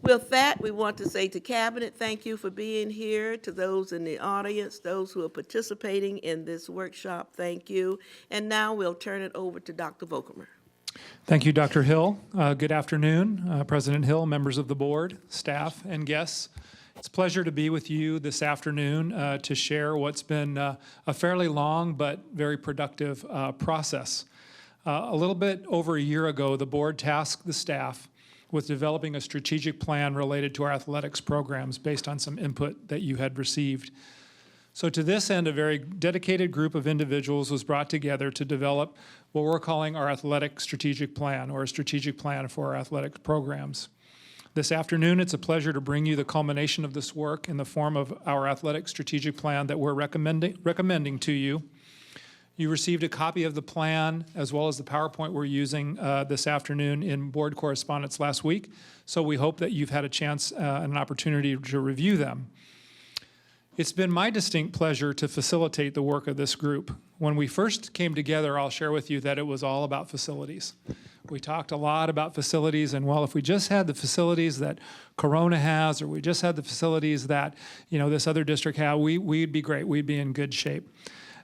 With that, we want to say to Cabinet, thank you for being here. To those in the audience, those who are participating in this workshop, thank you. And now we'll turn it over to Dr. Vogelmer. Thank you, Dr. Hill. Good afternoon, President Hill, members of the board, staff, and guests. It's a pleasure to be with you this afternoon to share what's been a fairly long but very productive process. A little bit over a year ago, the board tasked the staff with developing a strategic plan related to our athletics programs based on some input that you had received. So to this end, a very dedicated group of individuals was brought together to develop what we're calling our athletic strategic plan, or a strategic plan for our athletic programs. This afternoon, it's a pleasure to bring you the culmination of this work in the form of our athletic strategic plan that we're recommending to you. You received a copy of the plan as well as the PowerPoint we're using this afternoon in board correspondence last week, so we hope that you've had a chance and an opportunity to review them. It's been my distinct pleasure to facilitate the work of this group. When we first came together, I'll share with you that it was all about facilities. We talked a lot about facilities, and well, if we just had the facilities that Corona has, or we just had the facilities that this other district had, we'd be great. We'd be in good shape.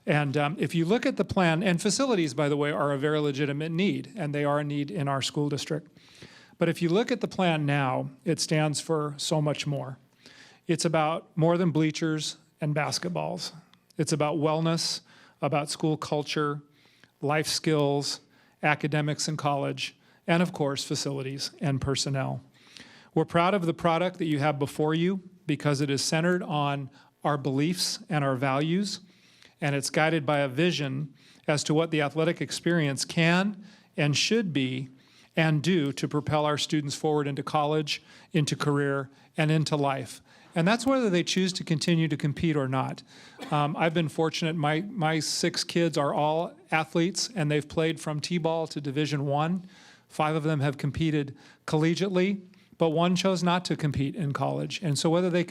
And if you look at the plan, and facilities, by the way, are a very legitimate need, and they are a need in our school district. But if you look at the plan now, it stands for so much more. It's about more than bleachers and basketballs. It's about wellness, about school culture, life skills, academics in college, and of course, facilities and personnel. We're proud of the product that you have before you because it is centered on our beliefs and our values, and it's guided by a vision as to what the athletic experience can and should be and do to propel our students forward into college, into career, and into life. And that's whether they choose to continue to compete or not. I've been fortunate. My 6 kids are all athletes, and they've played from T-ball to Division I. 5 of them have competed collegiately, but 1 chose not to compete in college. And so whether they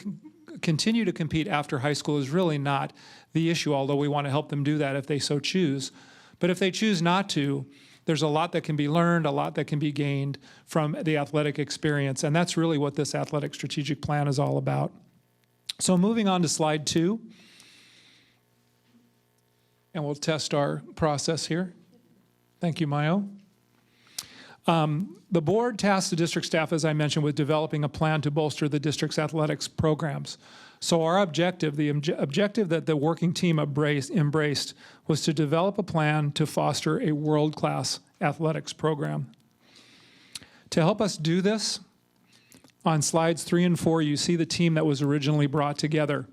continue to compete after high school is really not the issue, although we want to help them do that if they so choose. But if they choose not to, there's a lot that can be learned, a lot that can be gained from the athletic experience, and that's really what this athletic strategic plan is all about. So moving on to slide 2, and we'll test our process here. Thank you, Mayo. The board tasked the district staff, as I mentioned, with developing a plan to bolster the district's athletics programs. So our objective, the objective that the working team embraced, was to develop a plan to foster a world-class athletics program. To help us do this, on slides 3 and 4, you see the team that was originally brought together.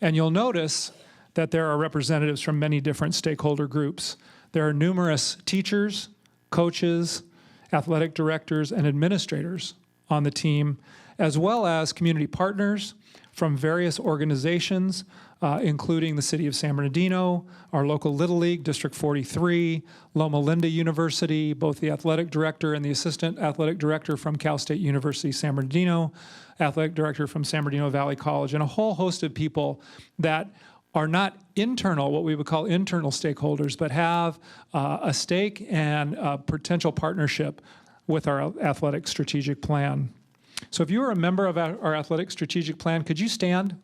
And you'll notice that there are representatives from many different stakeholder groups. There are numerous teachers, coaches, athletic directors, and administrators on the team, as well as community partners from various organizations, including the City of San Bernardino, our local Little League, District 43, Loma Linda University, both the athletic director and the assistant athletic director from Cal State University, San Bernardino, athletic director from San Bernardino Valley College, and a whole host of people that are not internal, what we would call internal stakeholders, but have a stake and a potential partnership with our athletic strategic plan. So if you were a member of our athletic strategic plan, could you stand?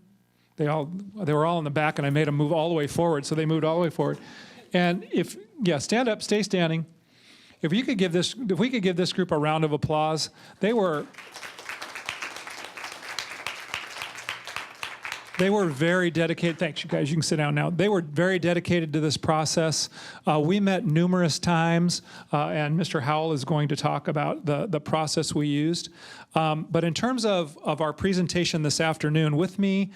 They were all in the back, and I made them move all the way forward, so they moved all the way forward. And stand up, stay standing. If we could give this group a round of applause, they were very dedicated. Thanks, you guys. You can sit down now. They were very dedicated to this process. We met numerous times, and Mr. Howell is going to talk about the process we used. But in terms of our presentation this afternoon, with me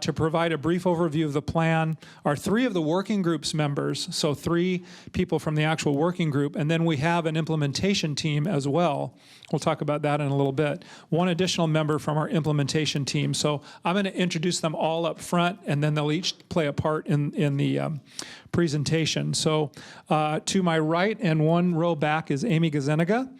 to provide a brief overview of the plan are 3 of the working group's members, so 3 people from the actual working group, and then we have an implementation team as well. We'll talk about that in a little bit. 1 additional member from our implementation team. So I'm going to introduce them all up front, and then they'll each play a part in the presentation. So to my right and 1 row back is Amy Gazzaniga.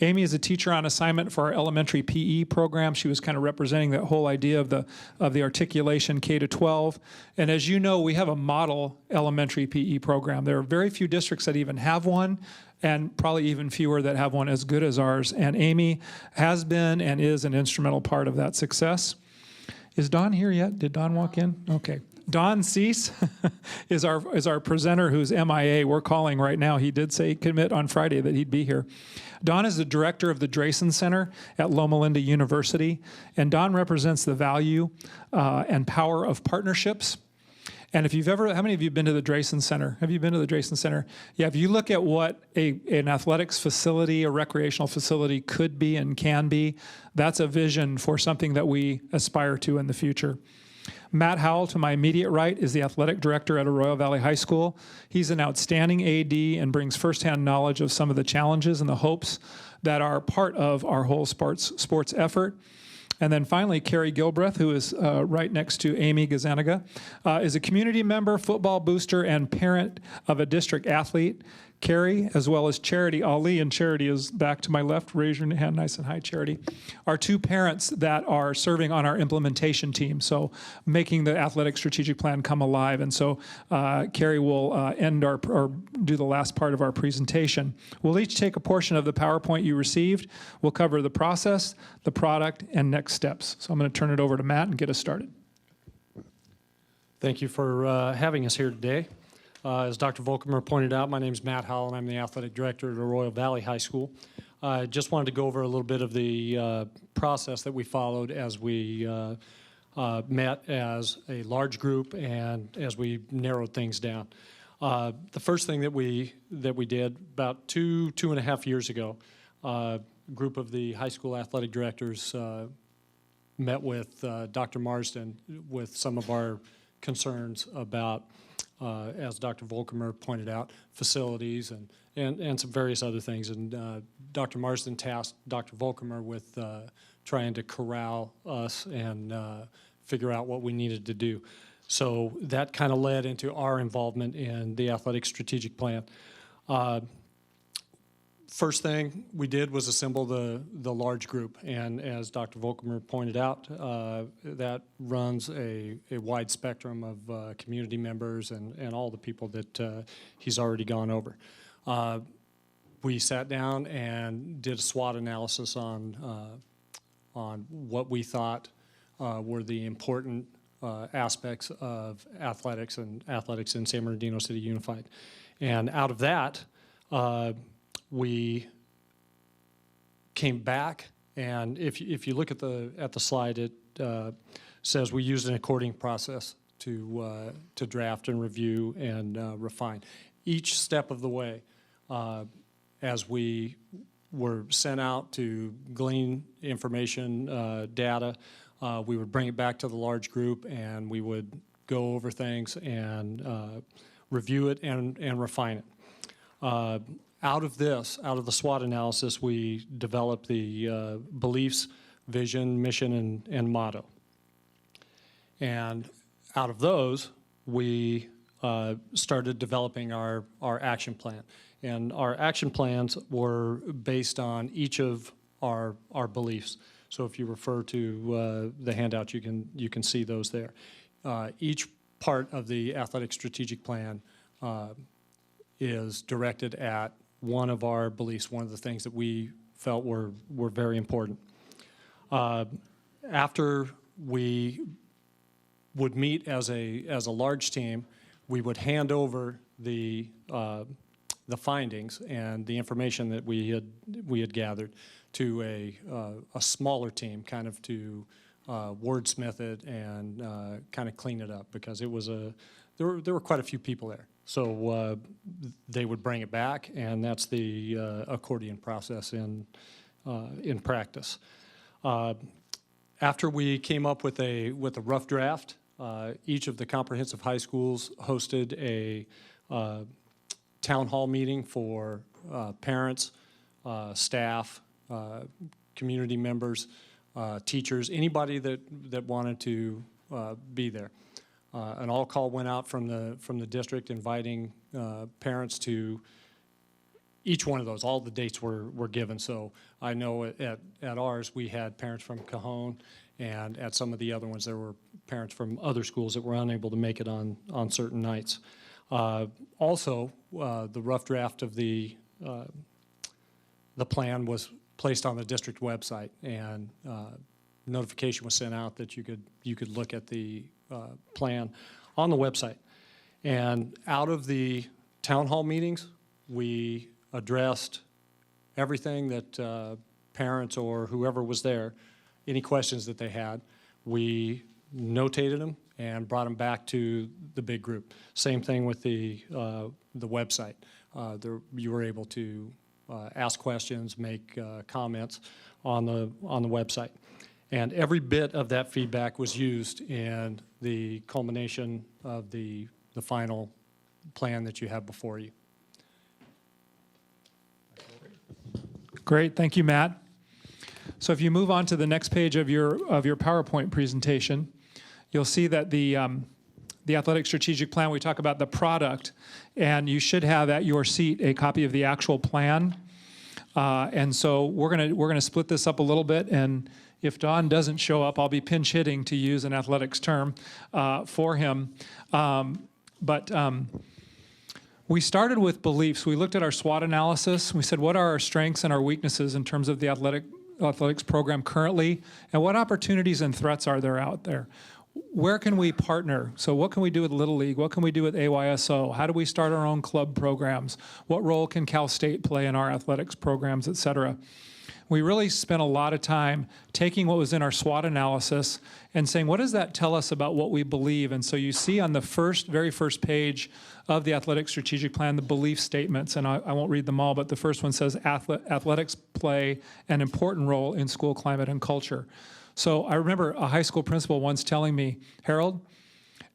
Amy is a teacher on assignment for our elementary elementary PE program. She was kind of representing that whole idea of the articulation K to 12. And as you know, we have a model elementary PE program. There are very few districts that even have one, and probably even fewer that have one as good as ours. And Amy has been and is an instrumental part of that success. Is Don here yet? Did Don walk in? Okay. Don Cease is our presenter who's MIA. We're calling right now. He did say commit on Friday that he'd be here. Don is the director of the Drayson Center at Loma Linda University, and Don represents the value and power of partnerships. And if you've ever, how many of you have been to the Drayson Center? Have you been to the Drayson Center? Yeah, if you look at what an athletics facility, a recreational facility could be and can be, that's a vision for something that we aspire to in the future. Matt Howell, to my immediate right, is the athletic director at Arroyo Valley High School. He's an outstanding AD and brings firsthand knowledge of some of the challenges and the hopes that are part of our whole sports effort. And then finally, Carrie Gilbreth, who is right next to Amy Gazzaniga, is a community member, football booster, and parent of a district athlete. Carrie, as well as Charity Ali, and Charity is back to my left. Raise your hand nice and high, Charity, are two parents that are serving on our implementation team, so making the athletic strategic plan come alive. And so Carrie will do the last part of our presentation. We'll each take a portion of the PowerPoint you received. We'll cover the process, the product, and next steps. So I'm going to turn it over to Matt and get us started. Thank you for having us here today. As Dr. Volkemer pointed out, my name is Matt Howell, and I'm the athletic director at Arroyo Valley High School. I just wanted to go over a little bit of the process that we followed as we met as a large group and as we narrowed things down. The first thing that we did about two and a half years ago, a group of the high school athletic directors met with Dr. Marsden with some of our concerns about, as Dr. Volkemer pointed out, facilities and some various other things. And Dr. Marsden tasked Dr. Volkemer with trying to corral us and figure out what we needed to do. So that kind of led into our involvement in the athletic strategic plan. First thing we did was assemble the large group, and as Dr. Volkemer pointed out, that runs a wide spectrum of community members and all the people that he's already gone over. We sat down and did a SWOT analysis on what we thought were the important aspects of athletics and athletics in San Bernardino City Unified. And out of that, we came back, and if you look at the slide, it says we used an according process to draft and review and refine. Each step of the way, as we were sent out to glean information, data, we would bring it back to the large group, and we would go over things and review it and refine it. Out of the SWOT analysis, we developed the beliefs, vision, mission, and motto. And out of those, we started developing our action plan. And our action plans were based on each of our beliefs. So if you refer to the handout, you can see those there. Each part of the athletic strategic plan is directed at one of our beliefs, one of the things that we felt were very important. After we would meet as a large team, we would hand over the findings and the information that we had gathered to a smaller team, kind of to wordsmith it and kind of clean it up, because it was there were quite a few people there. So they would bring it back, and that's the accordion process in practice. After we came up with a rough draft, each of the comprehensive high schools hosted a town hall meeting for parents, staff, community members, teachers, anybody that wanted to be there. An all call went out from the district inviting parents to each one of those, all the dates were given. So I know at ours, we had parents from Cajon, and at some of the other ones, there were parents from other schools that were unable to make it on certain nights. Also, the rough draft of the plan was placed on the district website, and notification was sent out that you could look at the plan on the website. And out of the town hall meetings, we addressed everything that parents or whoever was there, any questions that they had. We notated them and brought them back to the big group. Same thing with the website. You were able to ask questions, make comments on the website. And every bit of that feedback was used in the culmination of the final plan that you have before you. Great, thank you, Matt. So if you move on to the next page of your PowerPoint presentation, you'll see that the athletic strategic plan, we talk about the product, and you should have at your seat a copy of the actual plan. And so we're gonna split this up a little bit, and if Don doesn't show up, I'll be pinch hitting, to use an athletics term, for him. We started with beliefs. We looked at our SWOT analysis. We said, what are our strengths and our weaknesses in terms of the athletics program currently, and what opportunities and threats are there out there? Where can we partner? So what can we do with Little League? What can we do with AYSO? How do we start our own club programs? What role can Cal State play in our athletics programs, et cetera? We really spent a lot of time taking what was in our SWOT analysis and saying, what does that tell us about what we believe? And so you see on the very first page of the athletic strategic plan, the belief statements, and I won't read them all, but the first one says athletics play an important role in school climate and culture. So I remember a high school principal once telling me, Harold,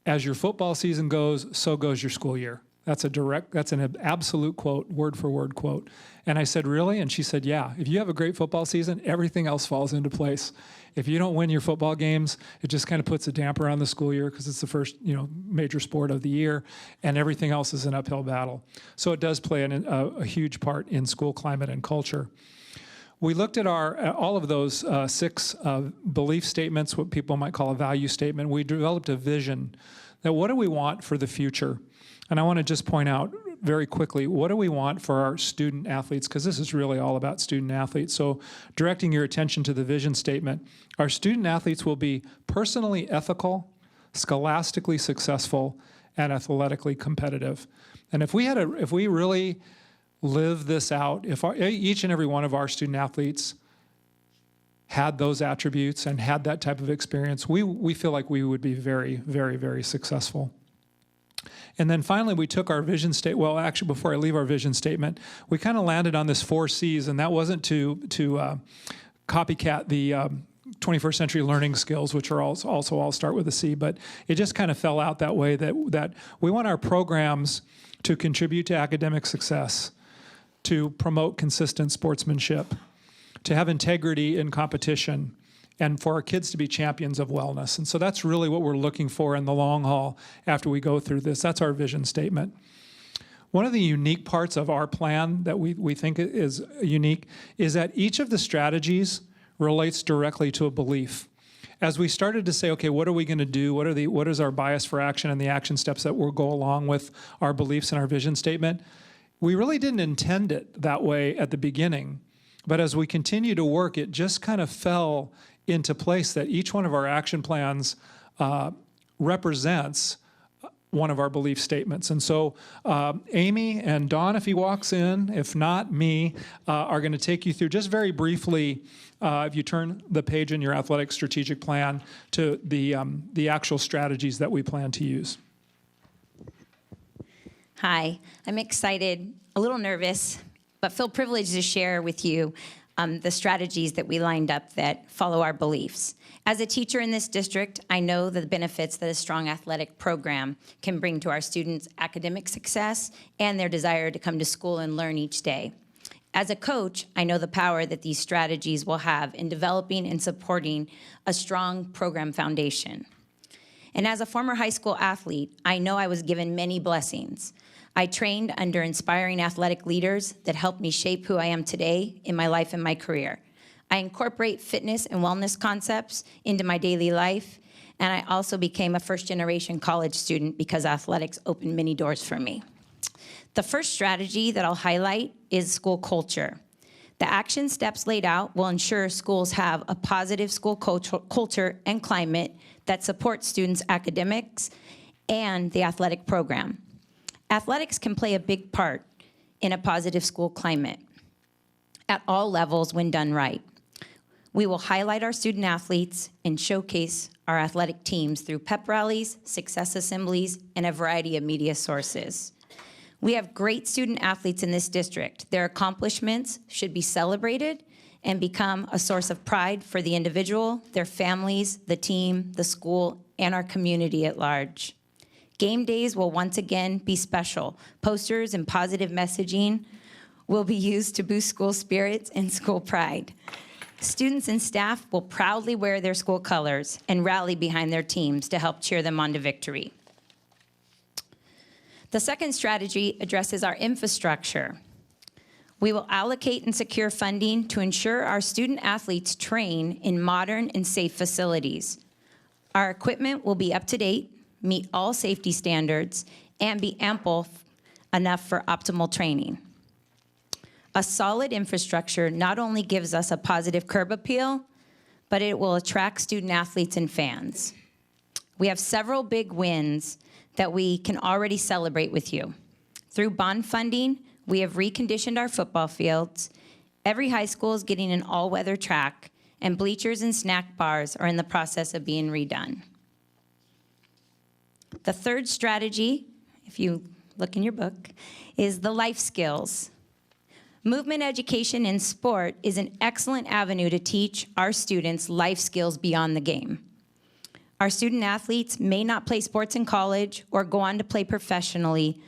as your football season goes, so goes your school year. That's an absolute quote, word for word quote. And I said, really? And she said, yeah. If you have a great football season, everything else falls into place. If you don't win your football games, it just kind of puts a damper on the school year because it's the first, major sport of the year, and everything else is an uphill battle. So it does play a huge part in school climate and culture. We looked at all of those 6 belief statements, what people might call a value statement. We developed a vision that what do we want for the future? And I want to just point out very quickly, what do we want for our student athletes? Because this is really all about student athletes. So directing your attention to the vision statement, our student athletes will be personally ethical, scholastically successful, and athletically competitive. And if we really live this out, if each and every one of our student athletes had those attributes and had that type of experience, we feel like we would be very, very, very successful. And then finally, we took our vision statement. Well, actually, before I leave our vision statement, we kind of landed on this 4 C's, and that wasn't to copycat the 21st century learning skills, which are also all start with a C, but it just kind of fell out that way that we want our programs to contribute to academic success, to promote consistent sportsmanship, to have integrity in competition, and for our kids to be champions of wellness. And so that's really what we're looking for in the long haul after we go through this. That's our vision statement. One of the unique parts of our plan that we think is unique is that each of the strategies relates directly to a belief. As we started to say, okay, what are we going to do? What is our bias for action and the action steps that will go along with our beliefs and our vision statement? We really didn't intend it that way at the beginning. But as we continue to work, it just kind of fell into place that each one of our action plans represents one of our belief statements. And so Amy and Don, if he walks in, if not me, are going to take you through just very briefly, if you turn the page in your athletic strategic plan, to the actual strategies that we plan to use. Hi, I'm excited, a little nervous, but feel privileged to share with you the strategies that we lined up that follow our beliefs. As a teacher in this district, I know the benefits that a strong athletic program can bring to our students' academic success and their desire to come to school and learn each day. As a coach, I know the power that these strategies will have in developing and supporting a strong program foundation. And as a former high school athlete, I know I was given many blessings. I trained under inspiring athletic leaders that helped me shape who I am today in my life and my career. I incorporate fitness and wellness concepts into my daily life, and I also became a first-generation college student because athletics opened many doors for me. The first strategy that I'll highlight is school culture. The action steps laid out will ensure schools have a positive school culture and climate that supports students' academics and the athletic program. Athletics can play a big part in a positive school climate at all levels when done right. We will highlight our student athletes and showcase our athletic teams through pep rallies, success assemblies, and a variety of media sources. We have great student athletes in this district. Their accomplishments should be celebrated and become a source of pride for the individual, their families, the team, the school, and our community at large. Game days will once again be special. Posters and positive messaging will be used to boost school spirits and school pride. Students and staff will proudly wear their school colors and rally behind their teams to help cheer them on to victory. The second strategy addresses our infrastructure. We will allocate and secure funding to ensure our student athletes train in modern and safe facilities. Our equipment will be up to date, meet all safety standards, and be ample enough for optimal training. A solid infrastructure not only gives us a positive curb appeal, but it will attract student athletes and fans. We have several big wins that we can already celebrate with you. Through bond funding, we have reconditioned our football fields. Every high school is getting an all-weather track, and bleachers and snack bars are in the process of being redone. The third strategy, if you look in your book, is the life skills. Movement education in sport is an excellent avenue to teach our students life skills beyond the game. Our student athletes may not play sports in college or go on to play professionally,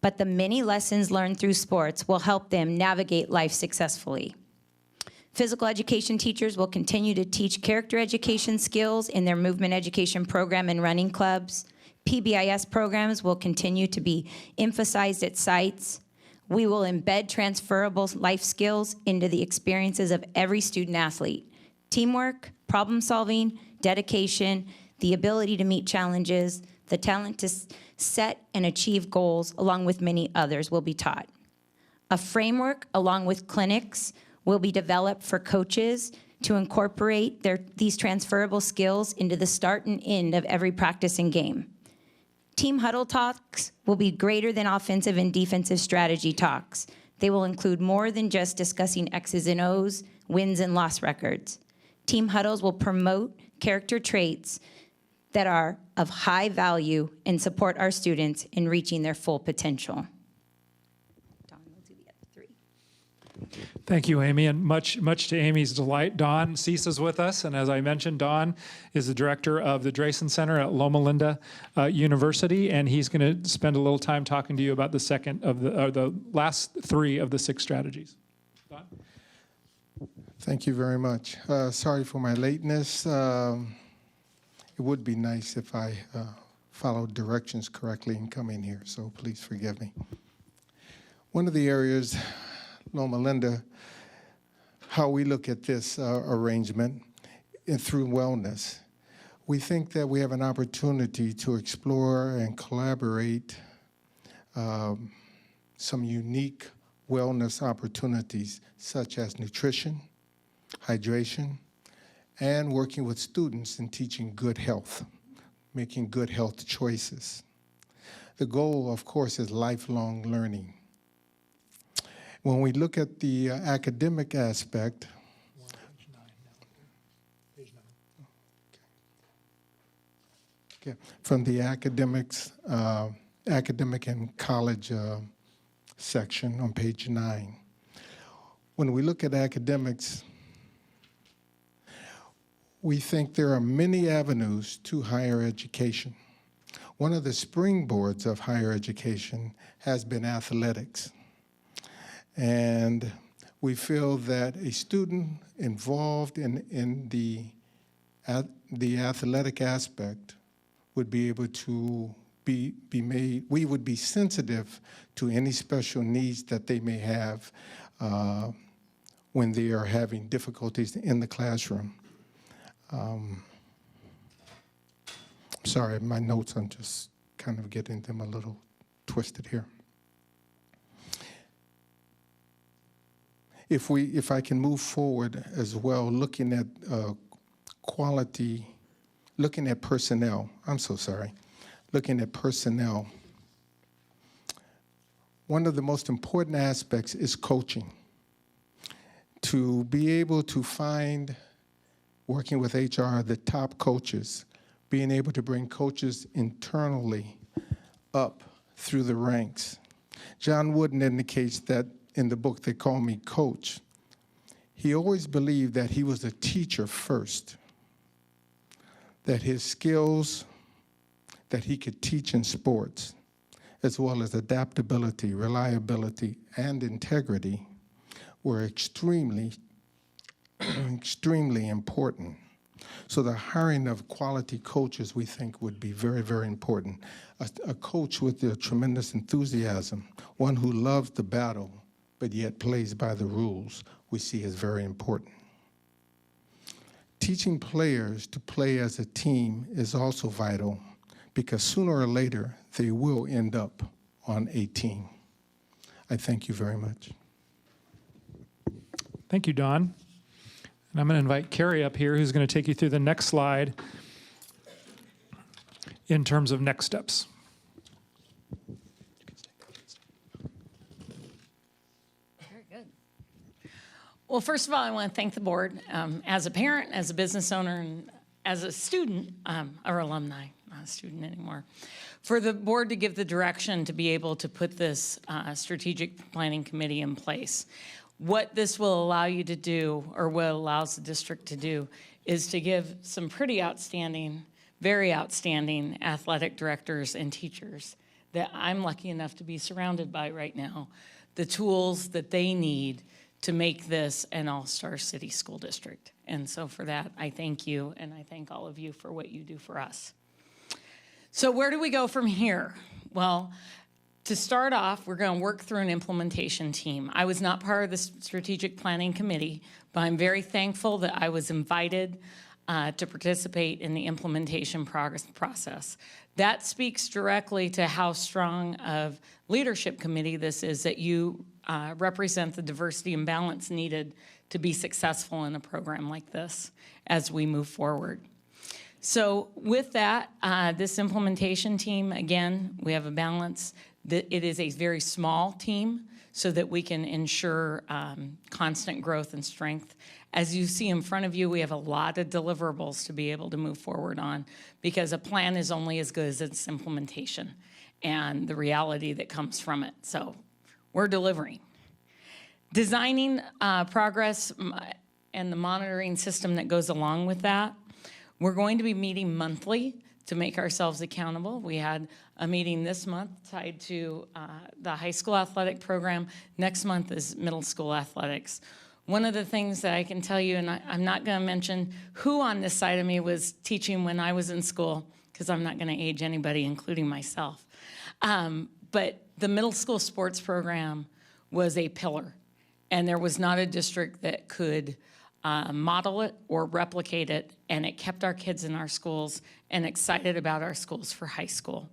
but the many lessons learned through sports will help them navigate life successfully. Physical education teachers will continue to teach character education skills in their movement education program and running clubs. PBIS programs will continue to be emphasized at sites. We will embed transferable life skills into the experiences of every student athlete. Teamwork, problem solving, dedication, the ability to meet challenges, the talent to set and achieve goals, along with many others, will be taught. A framework, along with clinics, will be developed for coaches to incorporate these transferable skills into the start and end of every practice and game. Team huddle talks will be greater than offensive and defensive strategy talks. They will include more than just discussing X's and O's, wins and loss records. Team huddles will promote character traits that are of high value and support our students in reaching their full potential. Dawn, we'll do the other three. Thank you, Amy, and much to Amy's delight, Don Cease is with us, and as I mentioned, Don is the director of the Drayson Center at Loma Linda University, and he's going to spend a little time talking to you about the last three of the 6 strategies. Don? Thank you very much. Sorry for my lateness. It would be nice if I followed directions correctly and come in here, so please forgive me. One of the areas, Loma Linda, how we look at this arrangement through wellness, we think that we have an opportunity to explore and collaborate some unique wellness opportunities, such as nutrition, hydration, and working with students in teaching good health, making good health choices. The goal, of course, is lifelong learning. When we look at the academic aspect, okay, from the academics, academic and college section on page 9, when we look at academics, we think there are many avenues to higher education. One of the springboards of higher education has been athletics. And we feel that a student involved in the athletic aspect would be able to be made, we would be sensitive to any special needs that they may have when they are having difficulties in the classroom. Sorry, my notes, I'm just kind of getting them a little twisted here. If I can move forward as well, looking at quality, looking at personnel, looking at personnel, one of the most important aspects is coaching. To be able to find, working with HR, the top coaches, being able to bring coaches internally up through the ranks. John Wooden indicates that in the book They Call Me Coach. He always believed that he was a teacher first, that his skills that he could teach in sports, as well as adaptability, reliability, and integrity, were extremely, extremely important. So the hiring of quality coaches, we think, would be very, very important. A coach with a tremendous enthusiasm, one who loves the battle, but yet plays by the rules, we see as very important. Teaching players to play as a team is also vital, because sooner or later, they will end up on a team. I thank you very much. Thank you, Don. And I'm going to invite Carrie up here, who's going to take you through the next slide in terms of next steps. Very good. Well, first of all, I want to thank the board. As a parent, as a business owner, and as a student, or alumni, not a student anymore, for the board to give the direction to be able to put this strategic planning committee in place. What this will allow you to do, or what it allows the district to do, is to give some pretty outstanding, very outstanding athletic directors and teachers that I'm lucky enough to be surrounded by right now, the tools that they need to make this an all-star city school district. And so for that, I thank you, and I thank all of you for what you do for us. So where do we go from here? Well, to start off, we're going to work through an implementation team. I was not part of the strategic planning committee, but I'm very thankful that I was invited to participate in the implementation process. That speaks directly to how strong of leadership committee this is, that you represent the diversity and balance needed to be successful in a program like this as we move forward. So with that, this implementation team, again, we have a balance. It is a very small team so that we can ensure constant growth and strength. As you see in front of you, we have a lot of deliverables to be able to move forward on, because a plan is only as good as its implementation and the reality that comes from it. So we're delivering. Designing progress and the monitoring system that goes along with that. We're going to be meeting monthly to make ourselves accountable. We had a meeting this month tied to the high school athletic program. Next month is middle school athletics. One of the things that I can tell you, and I'm not going to mention who on this side of me was teaching when I was in school, because I'm not going to age anybody, including myself. But the middle school sports program was a pillar, and there was not a district that could model it or replicate it, and it kept our kids in our schools and excited about our schools for high school.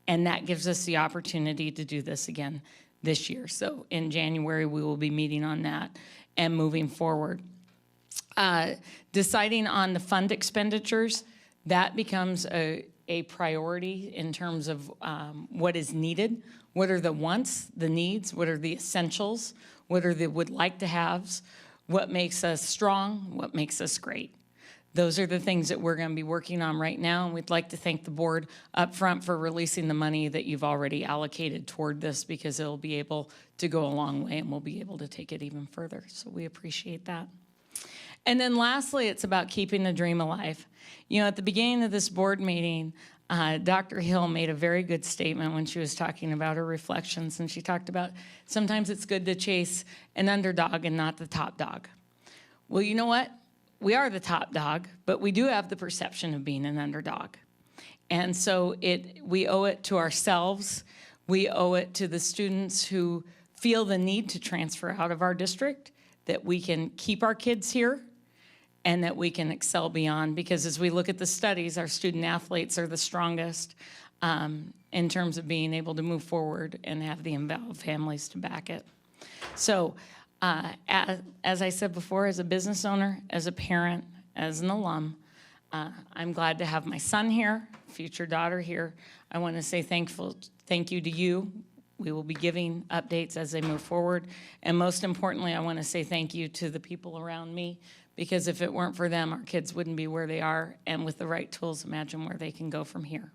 And that gives us the opportunity to do this again this year. So in January, we will be meeting on that and moving forward. Deciding on the fund expenditures, that becomes a priority in terms of what is needed. What are the wants, the needs? What are the essentials? What are the would like to haves? What makes us strong? What makes us great? Those are the things that we're going to be working on right now, and we'd like to thank the board up front for releasing the money that you've already allocated toward this, because it'll be able to go a long way and we'll be able to take it even further. So we appreciate that. And then lastly, it's about keeping the dream alive. You know, at the beginning of this board meeting, Dr. Hill made a very good statement when she was talking about her reflections, and she talked about sometimes it's good to chase an underdog and not the top dog. Well, you know what? We are the top dog, but we do have the perception of being an underdog. And so we owe it to ourselves, we owe it to the students who feel the need to transfer out of our district, that we can keep our kids here and that we can excel beyond. Because as we look at the studies, our student athletes are the strongest in terms of being able to move forward and have the involved families to back it. So as I said before, as a business owner, as a parent, as an alum, I'm glad to have my son here, future daughter here. I want to say thank you to you. We will be giving updates as they move forward. And most importantly, I want to say thank you to the people around me, because if it weren't for them, our kids wouldn't be where they are. And with the right tools, imagine where they can go from here.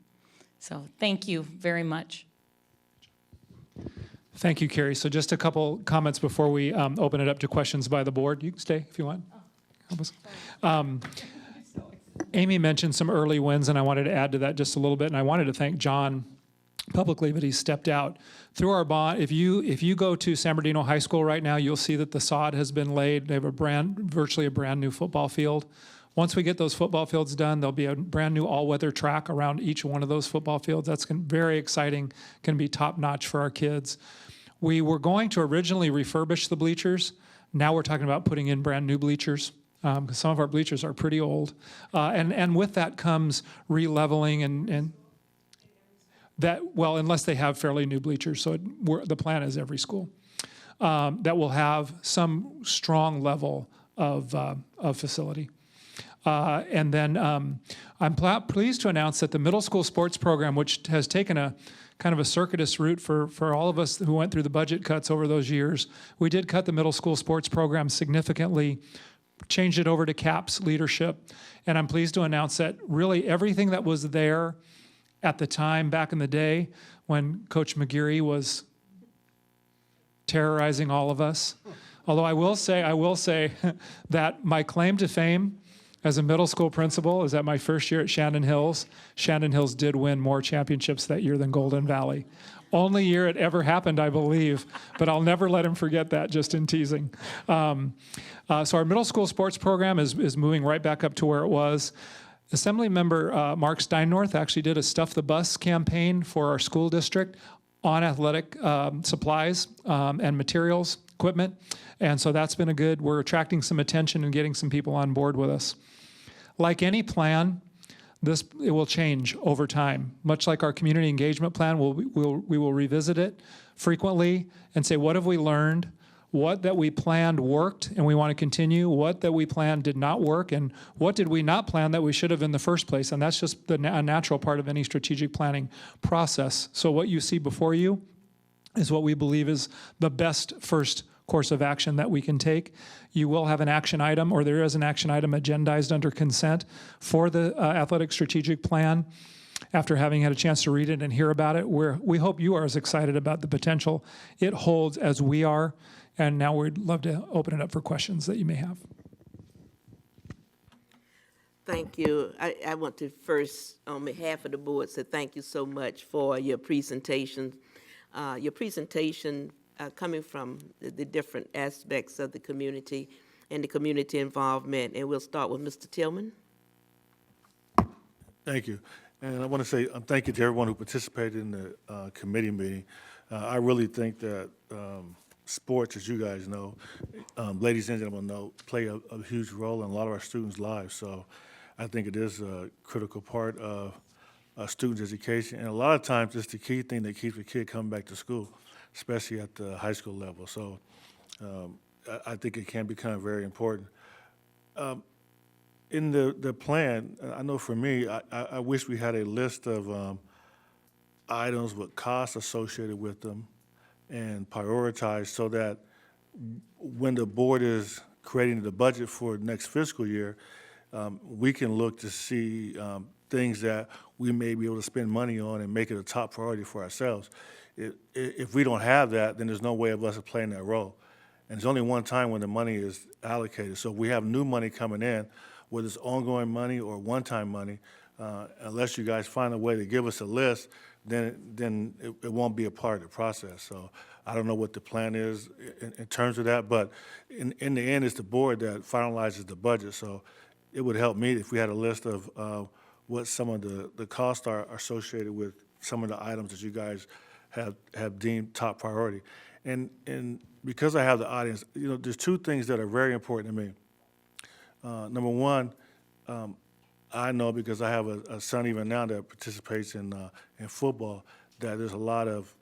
So thank you very much. Thank you, Carrie. So just a couple comments before we open it up to questions by the board. You can stay if you want. Help us. Amy mentioned some early wins, and I wanted to add to that just a little bit. And I wanted to thank John publicly, but he stepped out. Through our bond, if you go to San Bernardino High School right now, you'll see that the sod has been laid. They have virtually a brand new football field. Once we get those football fields done, there'll be a brand new all-weather track around each one of those football fields. That's very exciting, can be top-notch for our kids. We were going to originally refurbish the bleachers. Now we're talking about putting in brand new bleachers, because some of our bleachers are pretty old. And with that comes re-leveling and that, well, unless they have fairly new bleachers. So the plan is every school that will have some strong level of facility. And then I'm pleased to announce that the middle school sports program, which has taken a kind of a circuitous route for all of us who went through the budget cuts over those years, we did cut the middle school sports program significantly, changed it over to CAPS leadership. And I'm pleased to announce that really everything that was there at the time back in the day when Coach McGeary was terrorizing all of us. Although I will say that my claim to fame as a middle school principal is that my first year at Shandon Hills did win more championships that year than Golden Valley. Only year it ever happened, I believe, but I'll never let him forget that, just in teasing. So our middle school sports program is moving right back up to where it was. Assemblymember Mark Steinnorth actually did a Stuff the Bus campaign for our school district on athletic supplies and materials, equipment. And so that's been we're attracting some attention and getting some people on board with us. Like any plan, it will change over time. Much like our community engagement plan, we will revisit it frequently and say, what have we learned? What that we planned worked and we want to continue? What that we planned did not work? And what did we not plan that we should have in the first place? And that's just a natural part of any strategic planning process. So what you see before you is what we believe is the best first course of action that we can take. You will have an action item, or there is an action item agendized under consent for the athletic strategic plan. After having had a chance to read it and hear about it, we hope you are as excited about the potential it holds as we are. And now we'd love to open it up for questions that you may have. Thank you. I want to first, on behalf of the board, say thank you so much for your presentation. Coming from the different aspects of the community and the community involvement. And we'll start with Mr. Tillman. Thank you. And I want to say thank you to everyone who participated in the committee meeting. I really think that sports, as you guys know, ladies and gentlemen know, play a huge role in a lot of our students' lives. So I think it is a critical part of a student's education. And a lot of times it's the key thing that keeps a kid coming back to school, especially at the high school level. So I think it can become very important. In the plan, I know for me, I wish we had a list of items with costs associated with them and prioritized so that when the board is creating the budget for next fiscal year, we can look to see things that we may be able to spend money on and make it a top priority for ourselves. If we don't have that, then there's no way of us playing that role. And there's only one time when the money is allocated. So if we have new money coming in, whether it's ongoing money or one-time money, unless you guys find a way to give us a list, then it won't be a part of the process. So I don't know what the plan is in terms of that, but in the end, it's the board that finalizes the budget. So it would help me if we had a list of what some of the costs are associated with some of the items that you guys have deemed top priority. And because I have the audience, you know, there's two things that are very important to me. Number one, I know because I have a son even now that participates in football, that there's a lot of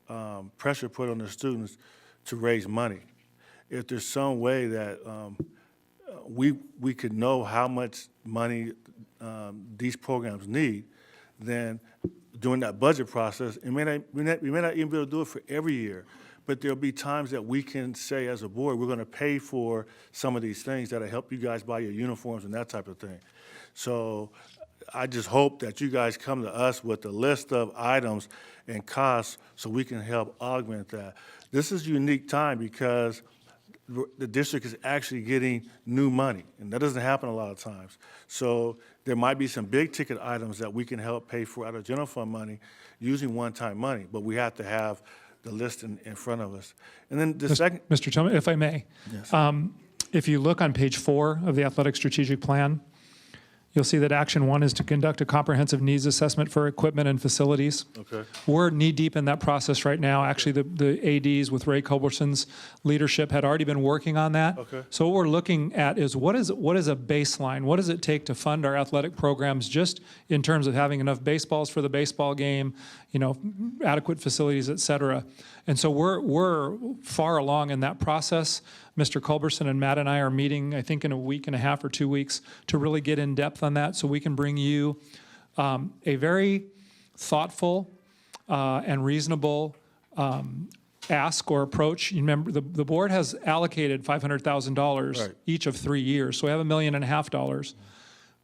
pressure put on the students to raise money. If there's some way that we could know how much money these programs need, then during that budget process, we may not even be able to do it for every year, but there'll be times that we can say as a board, we're going to pay for some of these things that'll help you guys buy your uniforms and that type of thing. So I just hope that you guys come to us with a list of items and costs so we can help augment that. This is a unique time because the district is actually getting new money, and that doesn't happen a lot of times. So there might be some big ticket items that we can help pay for out of general fund money using one-time money, but we have to have the list in front of us. And then the second. Mr. Tillman, if I may. Yes. If you look on page 4 of the athletic strategic plan, you'll see that action 1 is to conduct a comprehensive needs assessment for equipment and facilities. Okay. We're knee-deep in that process right now. Actually, the ADs with Ray Culberson's leadership had already been working on that. Okay. So what we're looking at is what is a baseline? What does it take to fund our athletic programs just in terms of having enough baseballs for the baseball game, you know, adequate facilities, et cetera. And so we're far along in that process. Mr. Culberson and Matt and I are meeting, I think, in a week and a half or 2 weeks to really get in depth on that so we can bring you a very thoughtful and reasonable ask or approach. You remember, the board has allocated $500,000 Right. each of 3 years, so we have $1.5 million.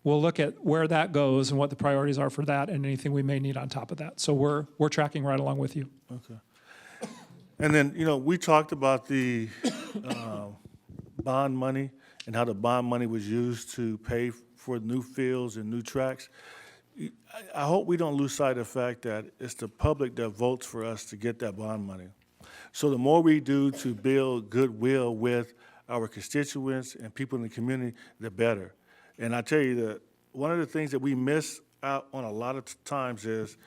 We'll look at where that goes and what the priorities are for that and anything we may need on top of that. So we're tracking right along with you. Okay. And then, you know, we talked about the bond money and how the bond money was used to pay for new fields and new tracks. I hope we don't lose sight of the fact that it's the public that votes for us to get that bond money. So the more we do to build goodwill with our constituents and people in the community, the better. And I tell you that one of the things that we miss out on a lot of times is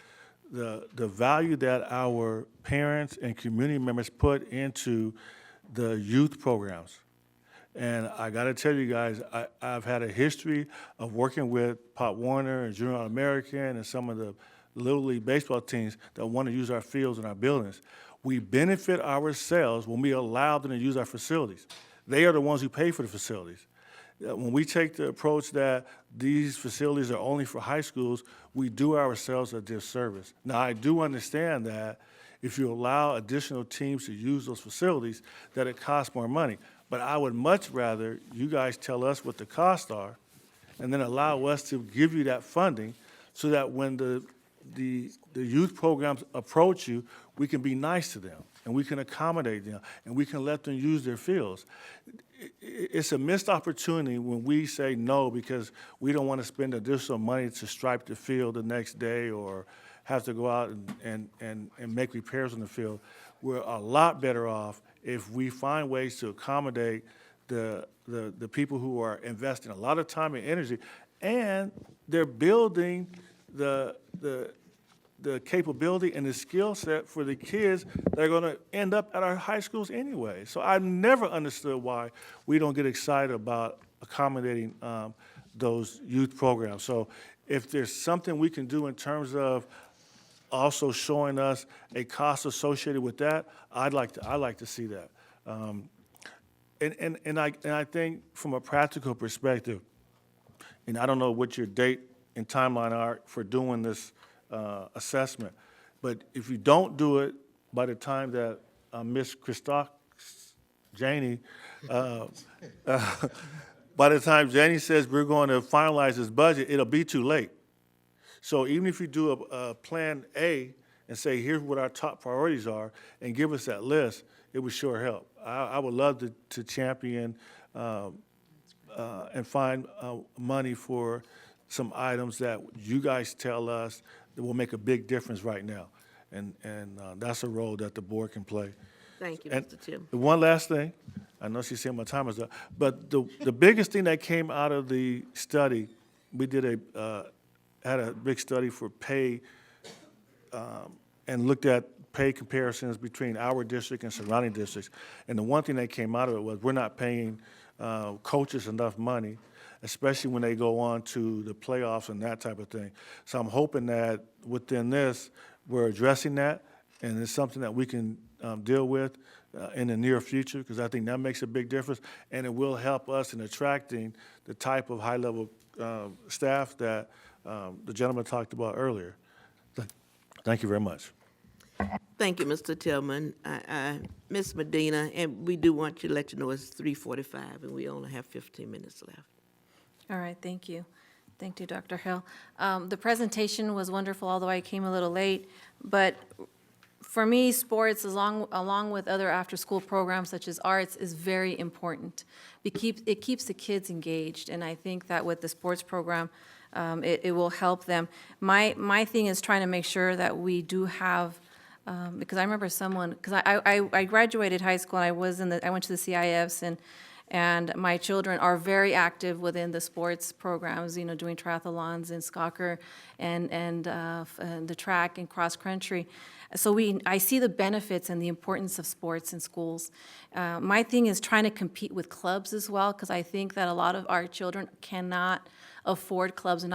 the value that our parents and community members put into the youth programs. And I got to tell you guys, I've had a history of working with Pop Warner and Junior All-American and some of the Little League baseball teams that want to use our fields and our buildings. We benefit ourselves when we allow them to use our facilities. They are the ones who pay for the facilities. When we take the approach that these facilities are only for high schools, we do ourselves a disservice. Now, I do understand that if you allow additional teams to use those facilities, that it costs more money. But I would much rather you guys tell us what the costs are and then allow us to give you that funding so that when the youth programs approach you, we can be nice to them and we can accommodate them and we can let them use their fields. It's a missed opportunity when we say no because we don't want to spend additional money to stripe the field the next day or have to go out and make repairs on the field. We're a lot better off if we find ways to accommodate the people who are investing a lot of time and energy, and they're building the capability and the skill set for the kids that are going to end up at our high schools anyway. So I've never understood why we don't get excited about accommodating those youth programs. So if there's something we can do in terms of also showing us a cost associated with that, I'd like to see that. And I think from a practical perspective, and I don't know what your date and timeline are for doing this assessment, but if you don't do it by the time that Ms. Janie, by the time Janie says we're going to finalize this budget, it'll be too late. So even if you do a plan A and say, here's what our top priorities are, and give us that list, it would sure help. I would love to champion and find money for some items that you guys tell us that will make a big difference right now. And that's a role that the board can play. Thank you, And Mr. Tim. the one last thing, I know she's saying my time is up, but the biggest thing that came out of the study, we did had a big study for pay and looked at pay comparisons between our district and surrounding districts. And the one thing that came out of it was we're not paying coaches enough money, especially when they go on to the playoffs and that type of thing. So I'm hoping that within this, we're addressing that, and it's something that we can deal with in the near future, because I think that makes a big difference, and it will help us in attracting the type of high-level staff that the gentleman talked about earlier. Thank you very much. Thank you, Mr. Tillman. Ms. Medina, and we do want you to let you know it's 3:45, and we only have 15 minutes left. All right, thank you. Thank you, Dr. Hill. The presentation was wonderful, although I came a little late. But for me, sports, along with other after-school programs such as arts, is very important. It keeps the kids engaged, and I think that with the sports program, it will help them. My thing is trying to make sure that we do have, because I remember because I graduated high school, and I went to the CIFs, and my children are very active within the sports programs, doing triathlons and soccer and the track and cross country. So I see the benefits and the importance of sports in schools. My thing is trying to compete with clubs as well, because I think that a lot of our children cannot afford clubs, and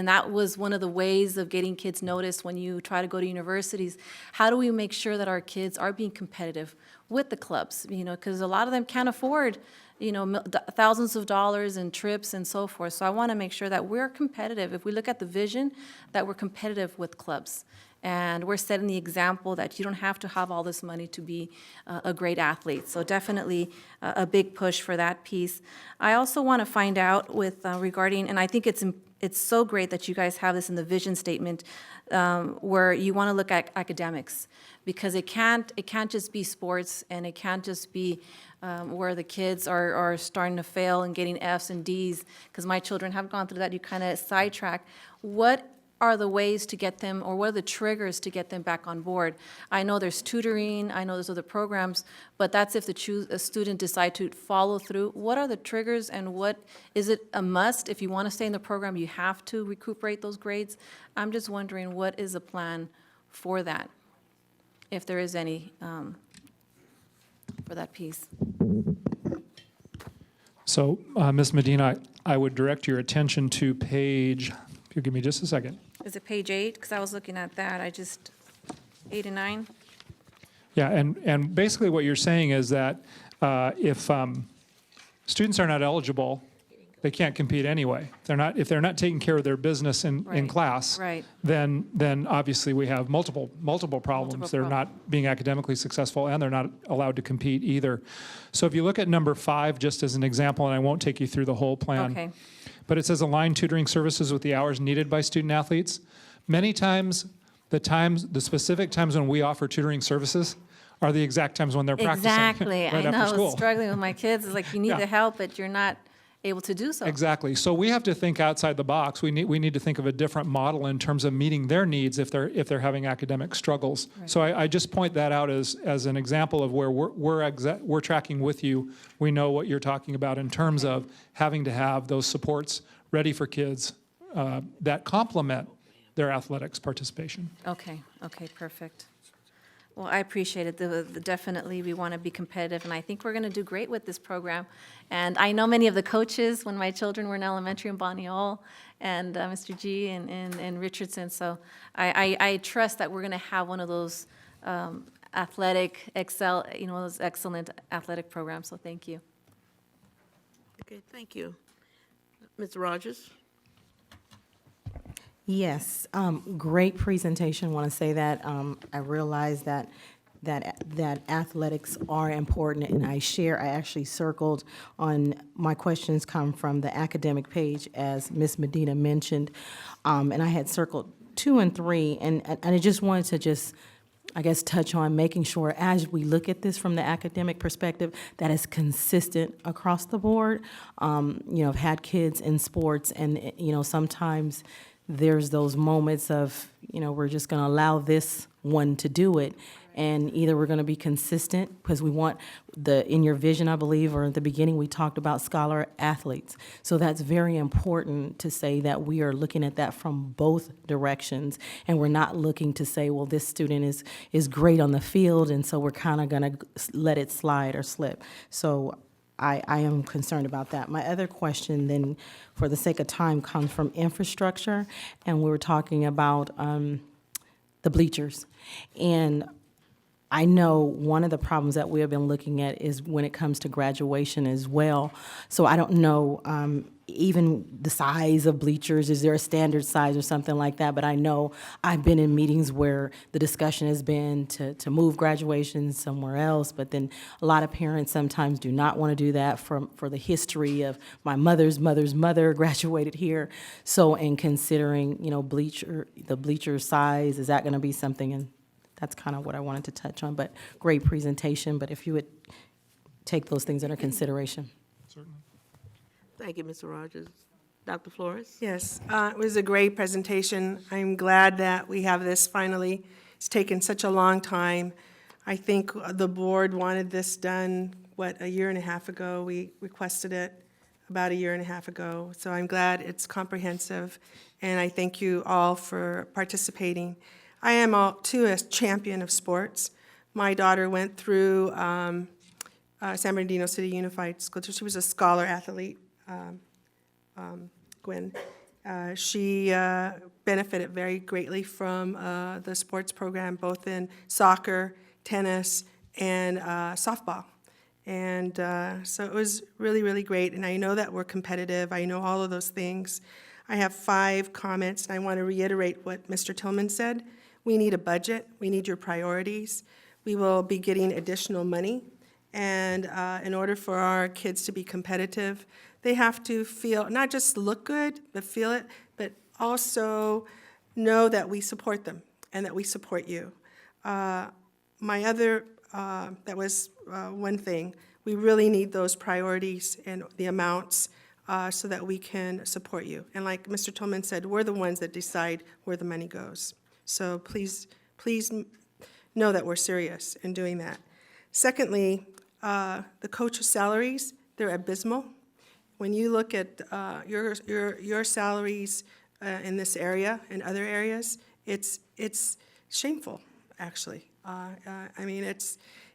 that was one of the ways of getting kids noticed when you try to go to universities. How do we make sure that our kids are being competitive with the clubs? Because a lot of them can't afford thousands of dollars in trips and so forth. So I want to make sure that we're competitive. If we look at the vision, that we're competitive with clubs. And we're setting the example that you don't have to have all this money to be a great athlete. So definitely a big push for that piece. I also want to find out regarding, and I think it's so great that you guys have this in the vision statement, where you want to look at academics, because it can't just be sports, and it can't just be where the kids are starting to fail and getting Fs and Ds, because my children have gone through that. You kind of sidetrack. What are the ways to get them, or what are the triggers to get them back on board? I know there's tutoring, I know there's other programs, but that's if a student decide to follow through. What are the triggers, and what is it a must? If you want to stay in the program, you have to recuperate those grades. I'm just wondering, what is the plan for that, if there is any, for that piece? So, Ms. Medina, I would direct your attention to page, if you give me just a second. Is it page 8? Because I was looking at that. 8 and 9? Yeah, and basically what you're saying is that if students are not eligible, they can't compete anyway. If they're not taking care of their business in Right, class, right. then obviously we have multiple problems. They're not being academically successful, and they're not allowed to compete either. So if you look at number 5, just as an example, and I won't take you through the whole plan. Okay. But it says align tutoring services with the hours needed by student athletes. Many times, the specific times when we offer tutoring services are the exact times when they're practicing Exactly. right I after know. I school. was struggling with my kids. It's like you need Yeah. the help, but you're not able to do so. Exactly. So we have to think outside the box. We need to think of a different model in terms of meeting their needs if they're having academic struggles. Right. So I just point that out as an example of where we're tracking with you. We know what you're talking about in terms of having to have those supports ready for kids that complement their athletics participation. Okay, perfect. Well, I appreciate it. Definitely, we want to be competitive, and I think we're going to do great with this program. And I know many of the coaches when my children were in elementary in Boniol, and Mr. G and Richardson. So I trust that we're going to have one of those those excellent athletic programs. So thank you. Okay, thank you. Ms. Rogers? Yes, great presentation. Want to say that I realize that athletics are important, and I actually circled on my questions come from the academic page, as Ms. Medina mentioned, and I had circled 2 and 3, and I just wanted to I guess, touch on making sure as we look at this from the academic perspective, that it's consistent across the board. I've had kids in sports, and, sometimes there's those moments of, we're just going to allow this one to do it. And either we're going to be consistent, because we want in your vision, I believe, or at the beginning, we talked about scholar athletes. So that's very important to say that we are looking at that from both directions. And we're not looking to say, well, this student is great on the field, and so we're kind of going to let it slide or slip. So I am concerned about that. My other question then, for the sake of time, comes from infrastructure. And we were talking about the bleachers. And I know one of the problems that we have been looking at is when it comes to graduation as well. So I don't know even the size of bleachers. Is there a standard size or something like that? But I know I've been in meetings where the discussion has been to move graduation somewhere else. But then a lot of parents sometimes do not want to do that for the history of my mother's mother's mother graduated here. So in considering, the bleacher size, is that going to be something? And that's kind of what I wanted to touch on, but great presentation. But if you would take those things under consideration. Certainly. Thank you, Mr. Rogers. Dr. Flores? Yes, it was a great presentation. I'm glad that we have this finally. It's taken such a long time. I think the board wanted this done, a year and a half ago? We requested it about a year and a half ago. So I'm glad it's comprehensive, and I thank you all for participating. I am, too, a champion of sports. My daughter went through San Bernardino City Unified School. She was a scholar athlete, Gwen. She benefited very greatly from the sports program, both in soccer, tennis, and softball. And so it was really, really great. And I know that we're competitive. I know all of those things. I have 5 comments, and I want to reiterate what Mr. Tillman said. We need a budget. We need your priorities. We will be getting additional money. And in order for our kids to be competitive, they have to feel, not just look good, but feel it, but also know that we support them and that we support you. That was one thing. We really need those priorities and the amounts so that we can support you. And like Mr. Tillman said, we're the ones that decide where the money goes. So please know that we're serious in doing that. Secondly, the coach's salaries, they're abysmal. When you look at your salaries in this area and other areas, it's shameful, actually.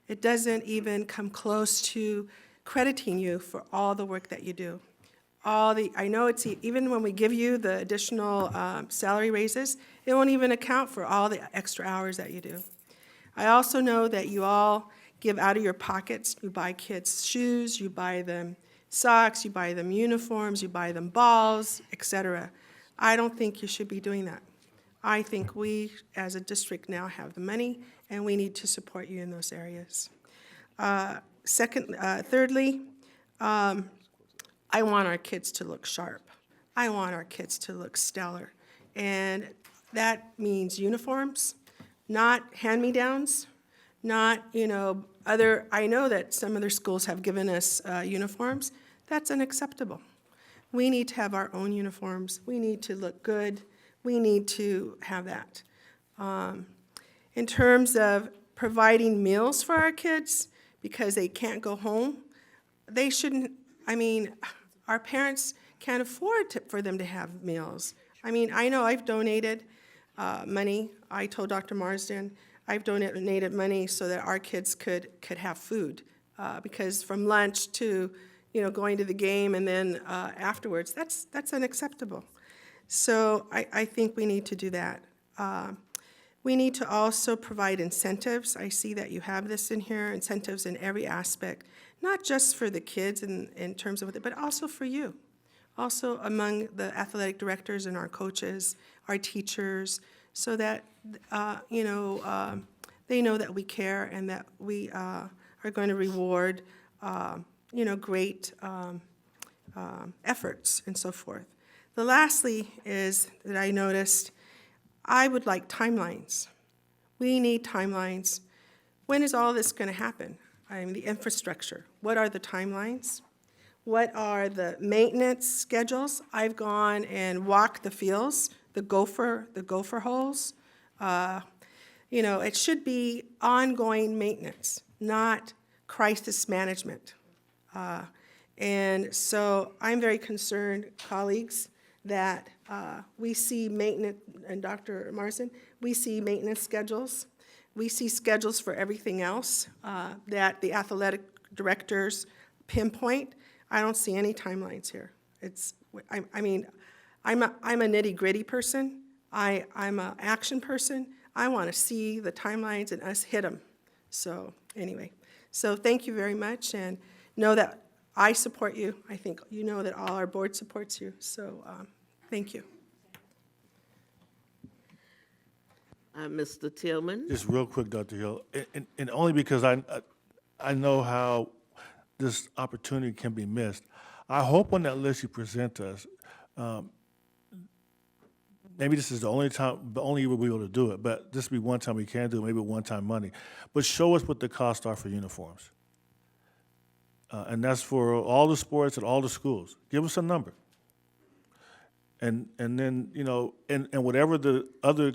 It doesn't even come close to crediting you for all the work that you do. I know it's, even when we give you the additional salary raises, it won't even account for all the extra hours that you do. I also know that you all give out of your pockets. You buy kids shoes, you buy them socks, you buy them uniforms, you buy them balls, etc. I don't think you should be doing that. I think we, as a district, now have the money, and we need to support you in those areas. Thirdly, I want our kids to look sharp. I want our kids to look stellar. And that means uniforms, not hand-me-downs, not, I know that some other schools have given us uniforms. That's unacceptable. We need to have our own uniforms. We need to look good. We need to have that. In terms of providing meals for our kids, because they can't go home, they shouldn't, our parents can't afford for them to have meals. I know I've donated money. I told Dr. Marsden I've donated money so that our kids could have food, because from lunch to going to the game and then afterwards, that's unacceptable. So I think we need to do that. We need to also provide incentives. I see that you have this in here, incentives in every aspect, not just for the kids in terms of but also for you. Also among the athletic directors and our coaches, our teachers, so that, they know that we care and that we are going to reward, great efforts and so forth. The lastly is that I noticed, I would like timelines. We need timelines. When is all this going to happen? The infrastructure. What are the timelines? What are the maintenance schedules? I've gone and walked the fields the gopher holes. It should be ongoing maintenance, not crisis management. And so I'm very concerned, colleagues, that we see maintenance, and Dr. Marsden, we see maintenance schedules. We see schedules for everything else that the athletic directors pinpoint. I don't see any timelines here. I'm a nitty-gritty person. I'm an action person. I want to see the timelines and us hit them. So anyway, so thank you very much, and know that I support you. I think you know that all our board supports you. So thank you. Mr. Tillman? Just real quick, Dr. Hill, and only because I know how this opportunity can be missed. I hope on that list you present to us, maybe this is the only year we'll be able to do it, but this will be one time we can do it, maybe one-time money. But show us what the costs are for uniforms. And that's for all the sports at all the schools. Give us a number. And then, and whatever the other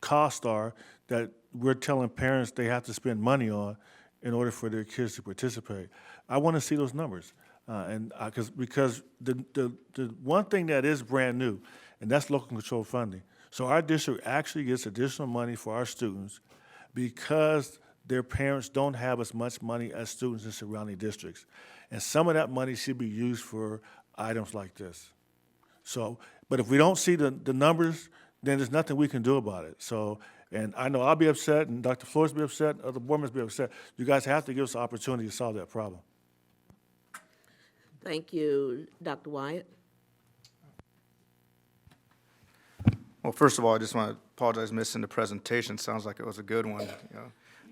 costs are that we're telling parents they have to spend money on in order for their kids to participate. I want to see those numbers. Because the one thing that is brand new, and that's local control funding. So our district actually gets additional money for our students because their parents don't have as much money as students in surrounding districts. And some of that money should be used for items like this. So, but if we don't see the numbers, then there's nothing we can do about it. So, and I know I'll be upset, and Dr. Flores will be upset, other board members will be upset. You guys have to give us the opportunity to solve that problem. Thank you. Dr. Wyatt? Well, first of all, I just want to apologize for missing the presentation. Sounds like it was a good one.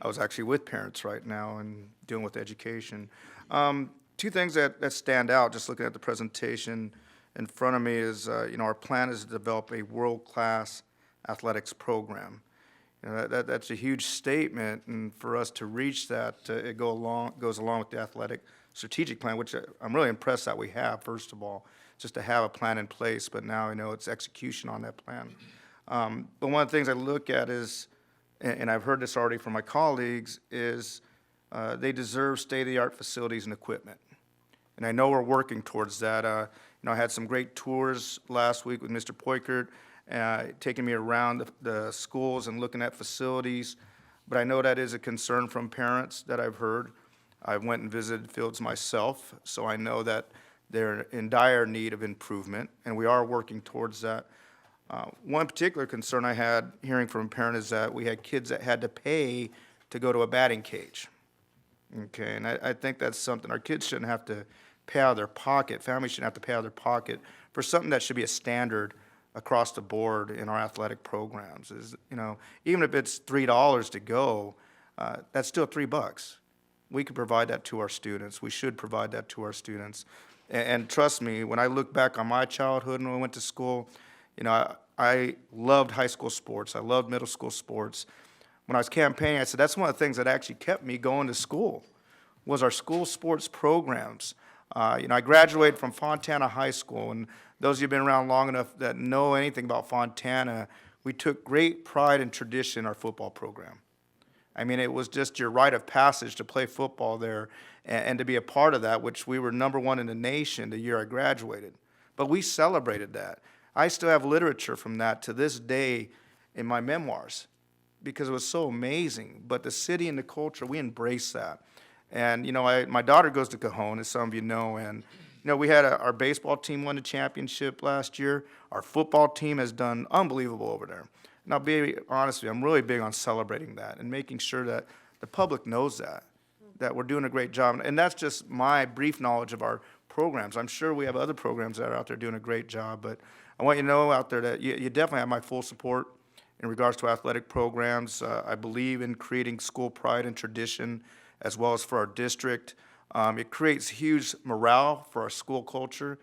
I was actually with parents right now and dealing with education. Two things that stand out, just looking at the presentation in front of me is, our plan is to develop a world-class athletics program. That's a huge statement, and for us to reach that, it goes along with the athletic strategic plan, which I'm really impressed that we have, first of all, just to have a plan in place, but now it's execution on that plan. But one of the things I look at is, and I've heard this already from my colleagues, is they deserve state-of-the-art facilities and equipment. And I know we're working towards that. I had some great tours last week with Mr. Poikert, taking me around the schools and looking at facilities. But I know that is a concern from parents that I've heard. I went and visited fields myself, so I know that they're in dire need of improvement, and we are working towards that. One particular concern I had hearing from a parent is that we had kids that had to pay to go to a batting cage. Okay, and I think that's something, our kids shouldn't have to pay out of their pocket, families shouldn't have to pay out of their pocket for something that should be a standard across the board in our athletic programs. Even if it's $3 to go, that's still $3. We could provide that to our students. We should provide that to our students. And trust me, when I look back on my childhood and when I went to school, I loved high school sports. I loved middle school sports. When I was campaigning, I said that's one of the things that actually kept me going to school was our school sports programs. I graduated from Fontana High School, and those of you who've been around long enough that know anything about Fontana, we took great pride and tradition in our football program. I mean, it was just your rite of passage to play football there and to be a part of that, which we were #1 in the nation the year I graduated. But we celebrated that. I still have literature from that to this day in my memoirs because it was so amazing. But the city and the culture, we embrace that. And, my daughter goes to Cajon, as some of you know, and, we had our baseball team won the championship last year. Our football team has done unbelievable over there. And I'll be honest with you, I'm really big on celebrating that and making sure that the public knows that we're doing a great job. And that's just my brief knowledge of our programs. I'm sure we have other programs that are out there doing a great job, but I want you to know out there that you definitely have my full support in regards to athletic programs. I believe in creating school pride and tradition as well as for our district. It creates huge morale for our school culture.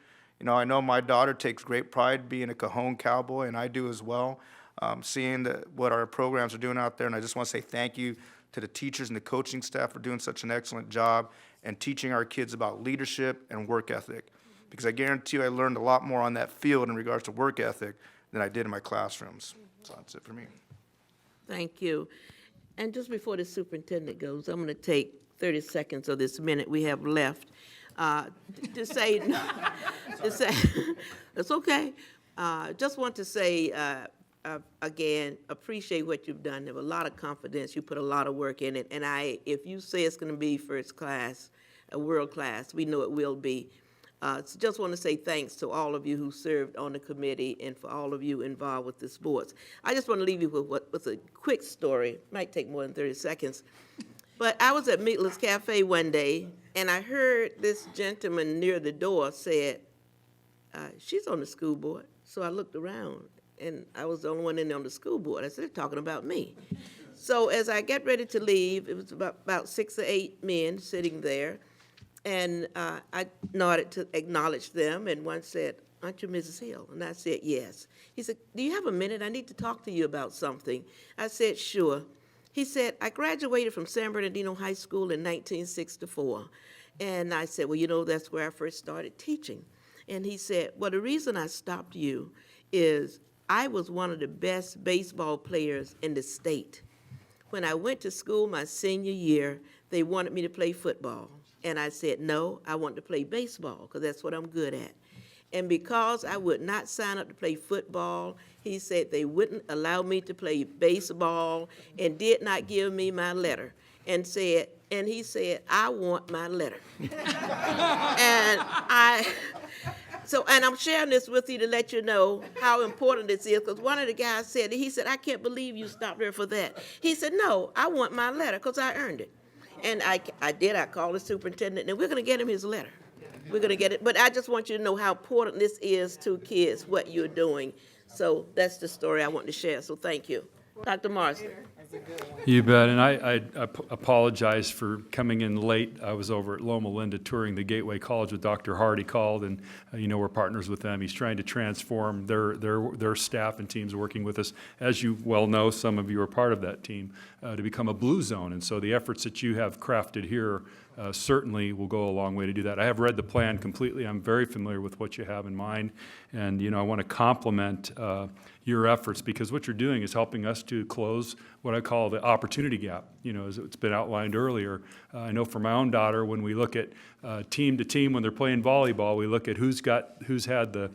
I know my daughter takes great pride being a Cajon Cowboy, and I do as well. Seeing what our programs are doing out there, and I just want to say thank you to the teachers and the coaching staff for doing such an excellent job and teaching our kids about leadership and work ethic. Because I guarantee you I learned a lot more on that field in regards to work ethic than I did in my classrooms. So that's it for me. Thank you. And just before the superintendent goes, I'm going to take 30 seconds of this minute we have left to say, it's okay. Just want to say, again, appreciate what you've done. There was a lot of confidence. You put a lot of work in it. And if you say it's going to be first class, world class, we know it will be. So just want to say thanks to all of you who served on the committee and for all of you involved with the sports. I just want to leave you with a quick story. Might take more than 30 seconds. But I was at Meatless Cafe one day, and I heard this gentleman near the door said, she's on the school board. So I looked around, and I was the only one in there on the school board. I said, they're talking about me. So as I get ready to leave, it was about 6 or 8 men sitting there. And I nodded to acknowledge them, and one said, aren't you Mrs. Hill? And I said, yes. He said, do you have a minute? I need to talk to you about something. I said, sure. He said, I graduated from San Bernardino High School in 1964. And I said, well, you know, that's where I first started teaching. And he said, well, the reason I stopped you is I was one of the best baseball players in the state. When I went to school my senior year, they wanted me to play football. And I said, no, I want to play baseball because that's what I'm good at. And because I would not sign up to play football, he said they wouldn't allow me to play baseball and did not give me my letter. And he said, I want my letter. And I'm sharing this with you to let you know how important this is, because one of the guys said, he said, I can't believe you stopped there for that. He said, no, I want my letter because I earned it. And I did. I called the superintendent, and we're going to get him his letter. We're going to get it. But I just want you to know how important this is to kids, what you're doing. So that's the story I want to share. So thank you. Dr. Marsden. You bet. And I apologize for coming in late. I was over at Loma Linda touring the Gateway College with Dr. Hardy called, and we're partners with them. He's trying to transform their staff and teams working with us. As you well know, some of you are part of that team, to become a blue zone. And so the efforts that you have crafted here certainly will go a long way to do that. I have read the plan completely. I'm very familiar with what you have in mind. And, I want to compliment your efforts, because what you're doing is helping us to close what I call the opportunity gap, as it's been outlined earlier. I know for my own daughter, when we look at team to team when they're playing volleyball, we look at who's had the,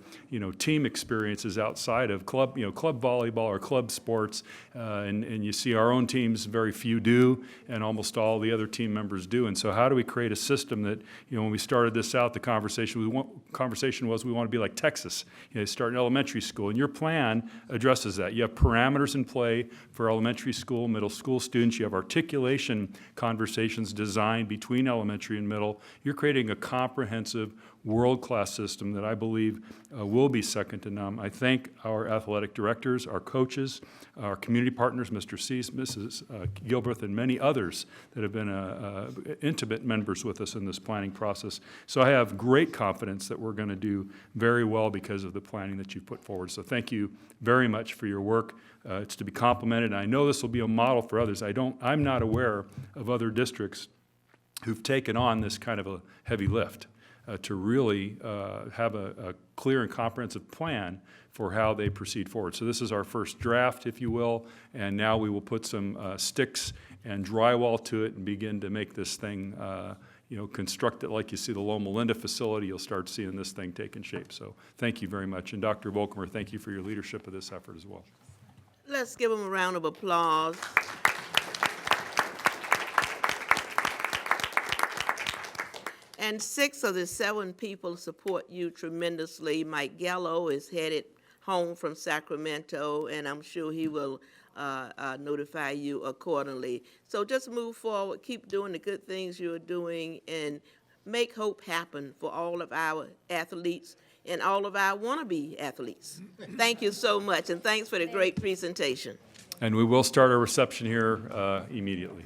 team experiences outside of club volleyball or club sports, and you see our own teams, very few do, and almost all the other team members do. And so how do we create a system that, when we started this out, the conversation was we want to be like Texas, start in elementary school, and your plan addresses that. You have parameters in play for elementary school, middle school students. You have articulation conversations designed between elementary and middle. You're creating a comprehensive, world-class system that I believe will be second to none. I thank our athletic directors, our coaches, our community partners, Mr. Cease, Mrs. Gilbreth, and many others that have been intimate members with us in this planning process. So I have great confidence that we're going to do very well because of the planning that you've put forward. So thank you very much for your work. It's to be complimented. And I know this will be a model for others. I'm not aware of other districts who've taken on this kind of a heavy lift to really have a clear and comprehensive plan for how they proceed forward. So this is our first draft, if you will, and now we will put some sticks and drywall to it and begin to make this thing, construct it like you see the Loma Linda facility. You'll start seeing this thing taking shape. So thank you very much. And Dr. Volkmer, thank you for your leadership of this effort as well. Let's give them a round of applause. And 6 of the 7 people support you tremendously. Mike Gallo is headed home from Sacramento, and I'm sure he will notify you accordingly. So just move forward, keep doing the good things you're doing, and make hope happen for all of our athletes and all of our wannabe athletes. Thank you so much, and thanks for the great presentation. And we will start our reception here immediately.